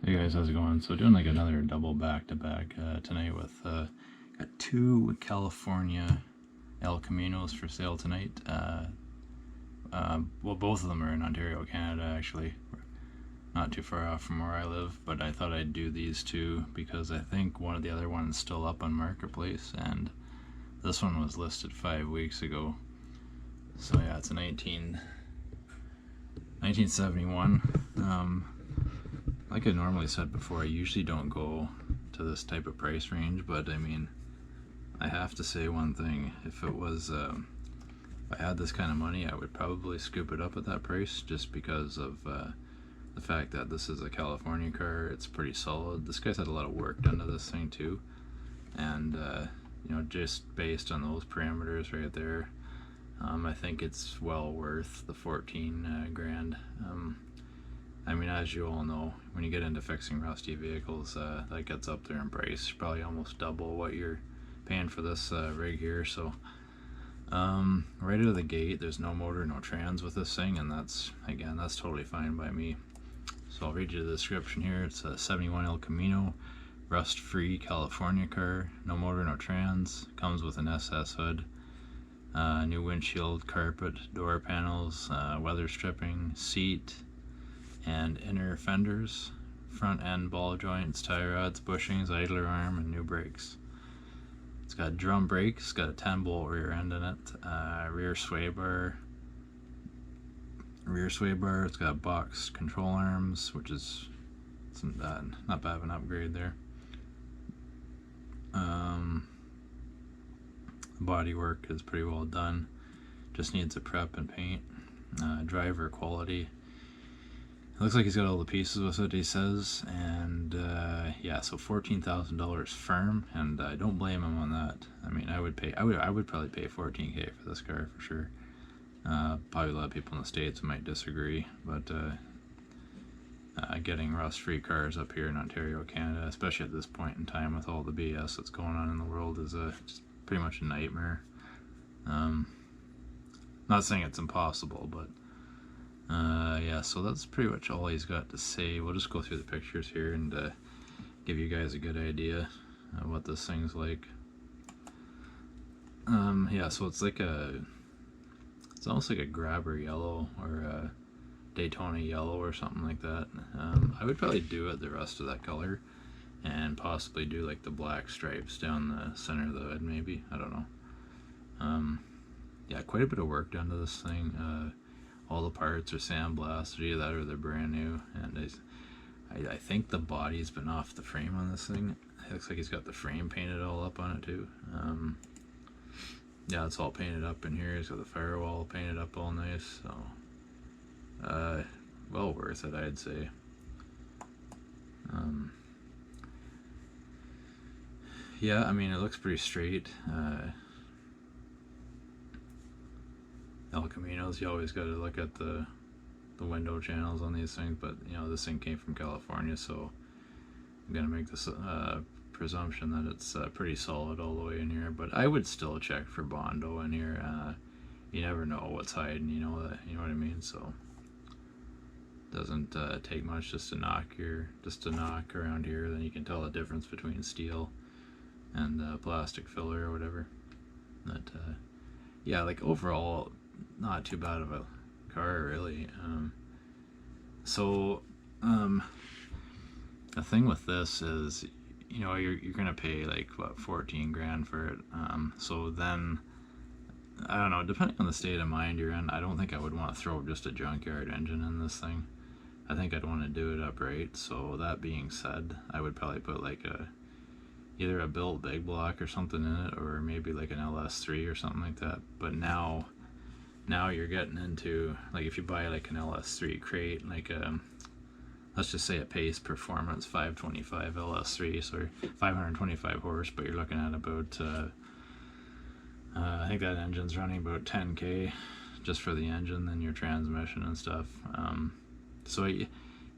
Hey guys, how's it going? So doing like another double back-to-back tonight with got two California El Caminos for sale tonight. Well, both of them are in Ontario, Canada, actually. Not too far off from where I live, but I thought I'd do these two because I think one of the other ones is still up on Marketplace, and this one was listed 5 weeks ago. So yeah, it's a 1971. Like I normally said before, I usually don't go to this type of price range, but I mean, I have to say one thing. If it was, if I had this kind of money, I would probably scoop it up at that price just because of the fact that this is a California car. It's pretty solid. This guy's had a lot of work done to this thing too, and you know, just based on those parameters right there, I think it's well worth the 14 grand. I mean, as you all know, when you get into fixing rusty vehicles, that gets up there in price, probably almost double what you're paying for this rig here. So right out of the gate, there's no motor, no trans with this thing, and that's totally fine by me. So I'll read you the description here. It's a 71 El Camino, rust-free California car, no motor, no trans, comes with an SS hood, new windshield, carpet, door panels, weather stripping, seat, and inner fenders, front end ball joints, tie rods, bushings, idler arm, and new brakes. It's got drum brakes, got a 10-bolt rear end in it, rear sway bar. It's got boxed control arms, which is not bad of an upgrade there. Body work is pretty well done, just needs a prep and paint. Driver quality. It looks like he's got all the pieces with it, he says, and yeah, so $14,000 firm, and I don't blame him on that. I mean, I would probably pay $14K for this car for sure. Probably a lot of people in the States might disagree, but getting rust-free cars up here in Ontario, Canada, especially at this point in time with all the BS that's going on in the world, is just pretty much a nightmare. Not saying it's impossible, but yeah, so that's pretty much all he's got to say. We'll just go through the pictures here and give you guys a good idea of what this thing's like. Yeah, so it's almost like a grabber yellow or a Daytona yellow or something like that. I would probably do it the rest of that color and possibly do like the black stripes down the center of the hood, maybe. I don't know. Yeah, quite a bit of work done to this thing. All the parts are sandblasted, either that or they're brand new, and I think the body's been off the frame on this thing. It looks like he's got the frame painted all up on it too. Yeah, it's all painted up in here. He's got the firewall painted up all nice, so well worth it, I'd say. Yeah, I mean, it looks pretty straight. El Caminos, you always got to look at the window channels on these things, but you know, this thing came from California, so I'm gonna make this presumption that it's pretty solid all the way in here. But I would still check for Bondo in here. You never know what's hiding, you know what I mean. So doesn't take much just to knock around here, then you can tell the difference between steel and plastic filler or whatever. But yeah, like overall, not too bad of a car, really. So the thing with this is, you know, you're gonna pay like what, 14 grand for it. So then I don't know, depending on the state of mind you're in, I don't think I would want to throw just a junkyard engine in this thing. I think I'd want to do it upright. So that being said, I would probably put like either a built big block or something in it, or maybe like an LS3 or something like that. But now you're getting into, like, if you buy like an LS3 crate, like let's just say a Pace Performance 525 LS3, so 525 horse, but you're looking at about I think that engine's running about 10K just for the engine, then your transmission and stuff. So you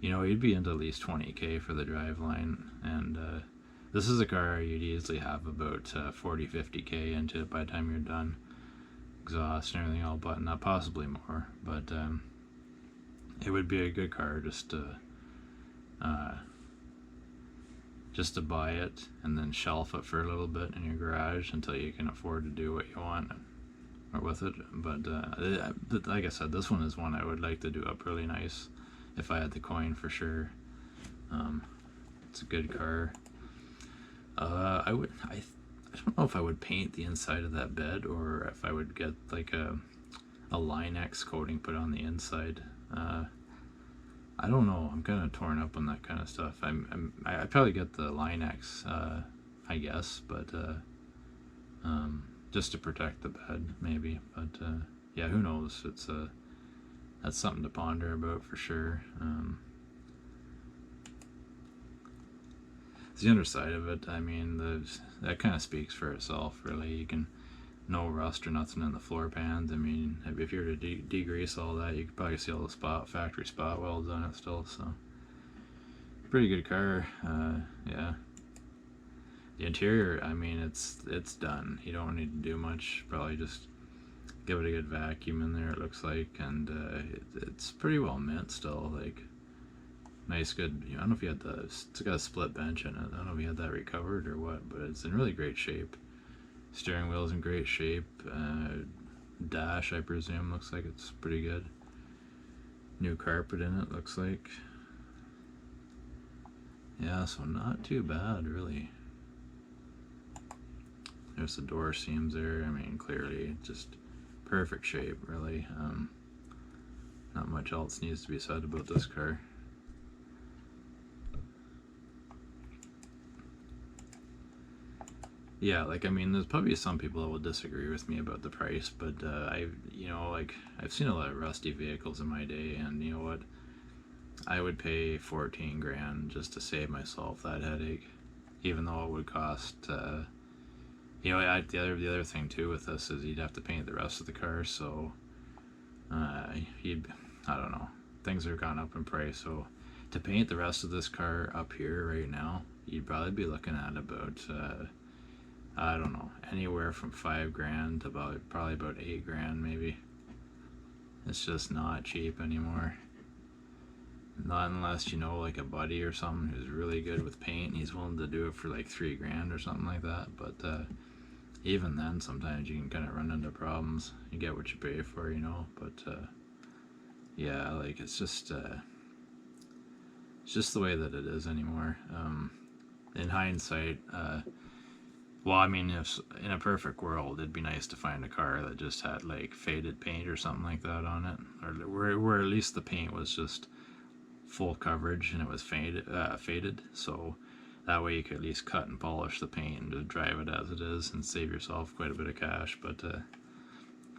know, you'd be into at least 20K for the driveline, and this is a car you'd easily have about 40-50K into it by the time you're done. Exhaust and everything all buttoned up, possibly more, but it would be a good car just to just to buy it and then shelf it for a little bit in your garage until you can afford to do what you want or with it. But like I said, this one is one I would like to do up really nice if I had the coin, for sure. It's a good car. I don't know if I would paint the inside of that bed or if I would get like a Line-X coating put on the inside. I don't know. I'm kind of torn up on that kind of stuff. I'd probably get the Line-X, I guess, but just to protect the bed, maybe. But yeah, who knows? That's something to ponder about for sure. The underside of it, I mean, that kind of speaks for itself, really. You can no rust or nothing in the floor pans. I mean, if you were to degrease all that, you could probably see all the factory spot welds on it still. So, pretty good car. Yeah. The interior, I mean, it's done. You don't need to do much. Probably just give it a good vacuum in there, it looks like, and it's pretty well mint still. Like, nice, good. I don't know if you had it's got a split bench in it. I don't know if you had that recovered or what, but it's in really great shape. Steering wheel's in great shape. Dash, I presume, looks like it's pretty good. New carpet in it, looks like. Yeah, so not too bad, really. There's the door seams there. I mean, clearly just perfect shape, really. Not much else needs to be said about this car. Yeah, like, I mean, there's probably some people that will disagree with me about the price, but I've seen a lot of rusty vehicles in my day, and you know what? I would pay 14 grand just to save myself that headache, even though it would cost. The other thing too with this is you'd have to paint the rest of the car, so I don't know. Things have gone up in price, so to paint the rest of this car up here right now, you'd probably be looking at about. I don't know, anywhere from 5 grand to probably about 8 grand maybe. It's just not cheap anymore. Not unless you know like a buddy or something who's really good with paint and he's willing to do it for like 3 grand or something like that. But even then, sometimes you can kind of run into problems. You get what you pay for, you know. But yeah, like it's just the way that it is anymore. In hindsight, well, I mean, if in a perfect world, it'd be nice to find a car that just had like faded paint or something like that on it, or where at least the paint was just full coverage and it was faded. So that way you could at least cut and polish the paint and just drive it as it is and save yourself quite a bit of cash. But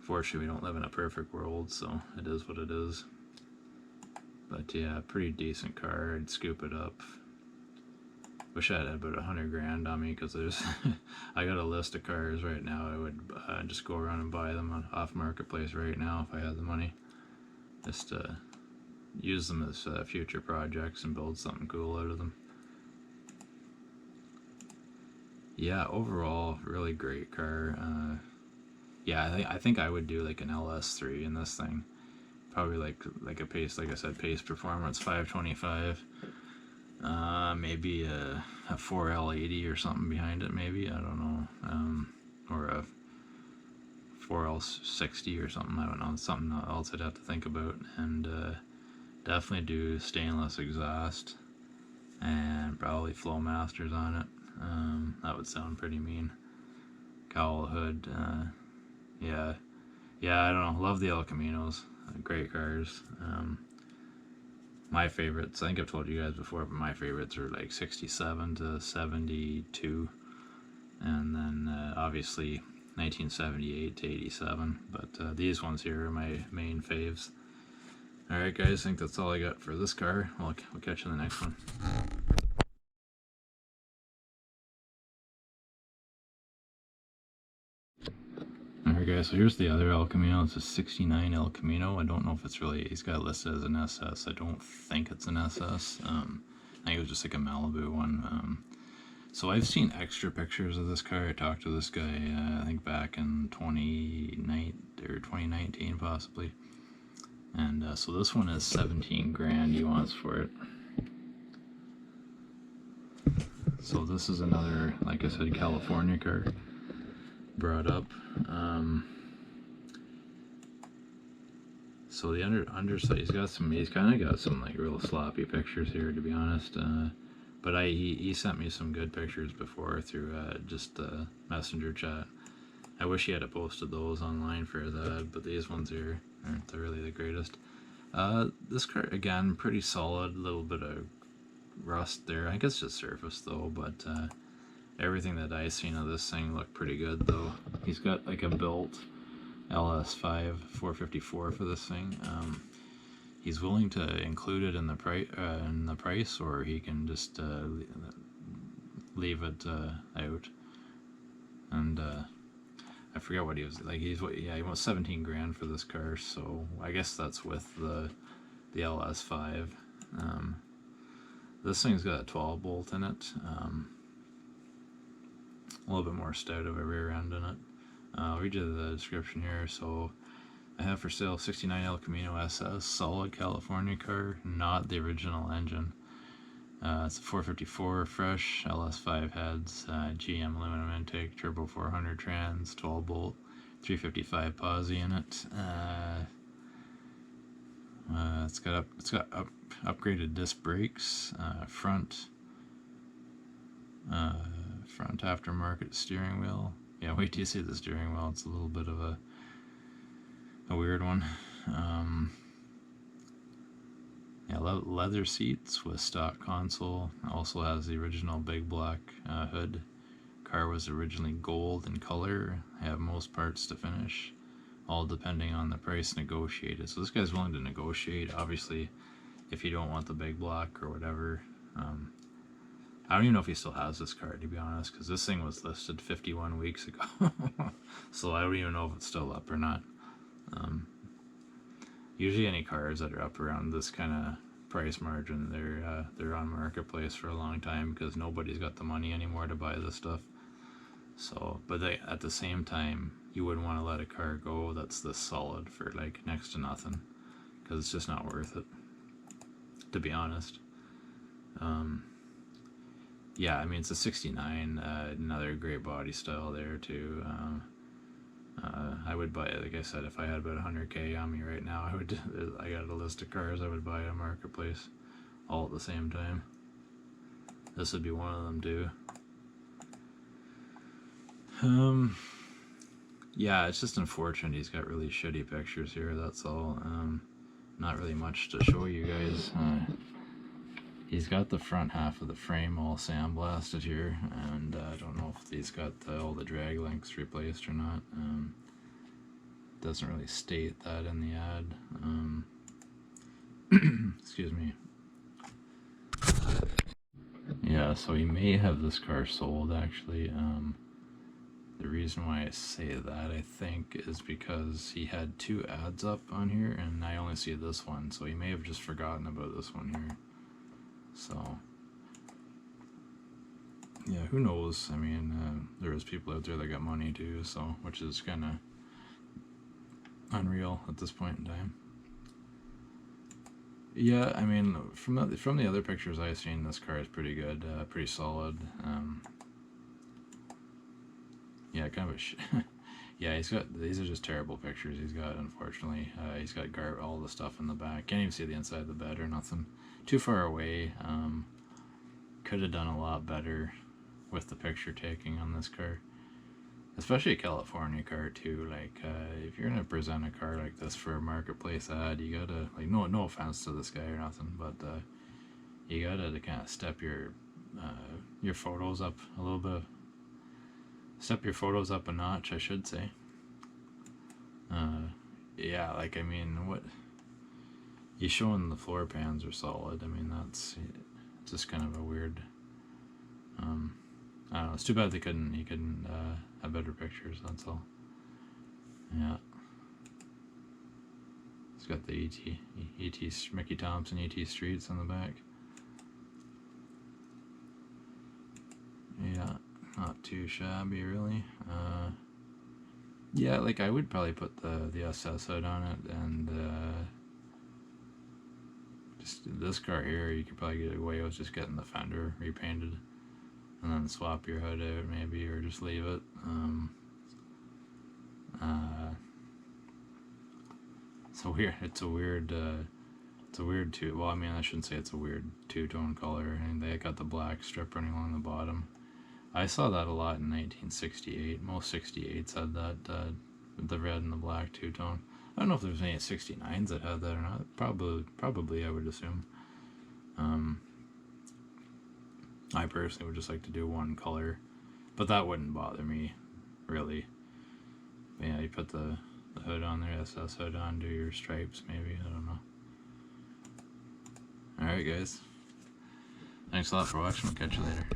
fortunately, we don't live in a perfect world, so it is what it is. But yeah, pretty decent car. I'd scoop it up. Wish I had about 100 grand on me, because there's I got a list of cars right now. I would just go around and buy them off marketplace right now if I had the money, just to use them as future projects and build something cool out of them. Yeah, overall, really great car. Yeah, I think I would do like an LS3 in this thing. Probably like a pace, like I said, pace performance 525. Maybe a 4L80 or something behind it, maybe, I don't know, or a 4L60 or something, I don't know, something else I'd have to think about. And definitely do stainless exhaust and probably Flowmasters on it. That would sound pretty mean. Cowl hood. Yeah, I don't know, love the El Caminos, great cars. My favorites, I think I've told you guys before, but my favorites are like 67 to 72, and then obviously 1978 to 87, but these ones here are my main faves. Alright guys, I think that's all I got for this car. We'll catch you in the next one. Alright guys, so here's the other El Camino. It's a 69 El Camino. I don't know if it's really, he's got it listed as an SS. I don't think it's an SS. I think it was just like a Malibu one. So I've seen extra pictures of this car. I talked to this guy, I think back in 2019 possibly. And so this one is 17 grand he wants for it. So this is another, like I said, California car brought up. So the underside, he's kind of got some like real sloppy pictures here, to be honest. But he sent me some good pictures before through just messenger chat. I wish he had posted those online for that, but these ones here aren't really the greatest. This car, again, pretty solid, a little bit of rust there. I think it's just surface though, but everything that I seen of this thing looked pretty good though. He's got like a built LS5 454 for this thing. He's willing to include it in the price, or he can just leave it out. And I forget what he was like. He wants 17 grand for this car, so I guess that's with the LS5. This thing's got a 12 bolt in it. A little bit more stout of a rear end in it. I'll read you the description here. So I have for sale 69 El Camino SS, solid California car, not the original engine. It's a 454 fresh, LS5 heads, GM aluminum intake, turbo 400 trans, 12 bolt, 355 posi in it. It's got upgraded disc brakes, front aftermarket steering wheel. Yeah, wait till you see the steering wheel. It's a little bit of a weird one. Yeah, leather seats with stock console. Also has the original big black hood. Car was originally gold in color. Have most parts to finish, all depending on the price negotiated. So this guy's willing to negotiate, obviously, if you don't want the big black or whatever. I don't even know if he still has this car, to be honest, because this thing was listed 51 weeks ago. So I don't even know if it's still up or not. Usually any cars that are up around this kind of price margin, they're on marketplace for a long time, because nobody's got the money anymore to buy this stuff. So, but at the same time, you wouldn't want to let a car go that's this solid for like next to nothing, because it's just not worth it, to be honest. Yeah, I mean, it's a 69, another great body style there too. I would buy it, like I said, if I had about 100k on me right now, I got a list of cars I would buy at a marketplace all at the same time. This would be one of them too. Yeah, it's just unfortunate he's got really shitty pictures here, that's all. Not really much to show you guys. He's got the front half of the frame all sandblasted here, and I don't know if he's got all the drag links replaced or not. Doesn't really state that in the ad. Excuse me. Yeah, so he may have this car sold, actually. The reason why I say that, I think, is because he had two ads up on here, and I only see this one, so he may have just forgotten about this one here. So, yeah, who knows? I mean, there's people out there that got money too, so, which is kind of unreal at this point in time. Yeah, I mean, from the other pictures I've seen, this car is pretty good, pretty solid. Yeah, kind of a yeah, these are just terrible pictures he's got, unfortunately. He's got all the stuff in the back. Can't even see the inside of the bed or nothing. Too far away. Could have done a lot better with the picture taking on this car. Especially a California car too. Like, if you're gonna present a car like this for a marketplace ad, you gotta, like, no offense to this guy or nothing, but you gotta kind of step your photos up a little bit. Step your photos up a notch, I should say. Yeah, like, I mean, what you showing the floor pans are solid. I mean, that's just kind of a weird. I don't know. It's too bad he couldn't have better pictures. That's all. Yeah. It's got the ET Mickey Thompson ET Streets on the back. Yeah. Not too shabby, really. Yeah, like, I would probably put the SS hood on it, and just this car here, you could probably get away with just getting the fender repainted. and then swap your hood out maybe, or just leave it. It's a weird two. Well, I mean, I shouldn't say it's a weird two-tone color. And they got the black strip running along the bottom. I saw that a lot in 1968. Most 68s had that, the red and the black two-tone. I don't know if there's any 69s that had that or not. Probably I would assume. I personally would just like to do one color, but that wouldn't bother me, really. But yeah, you put the hood on there, SS hood on, do your stripes maybe, I don't know. Alright guys, thanks a lot for watching, we'll catch you later.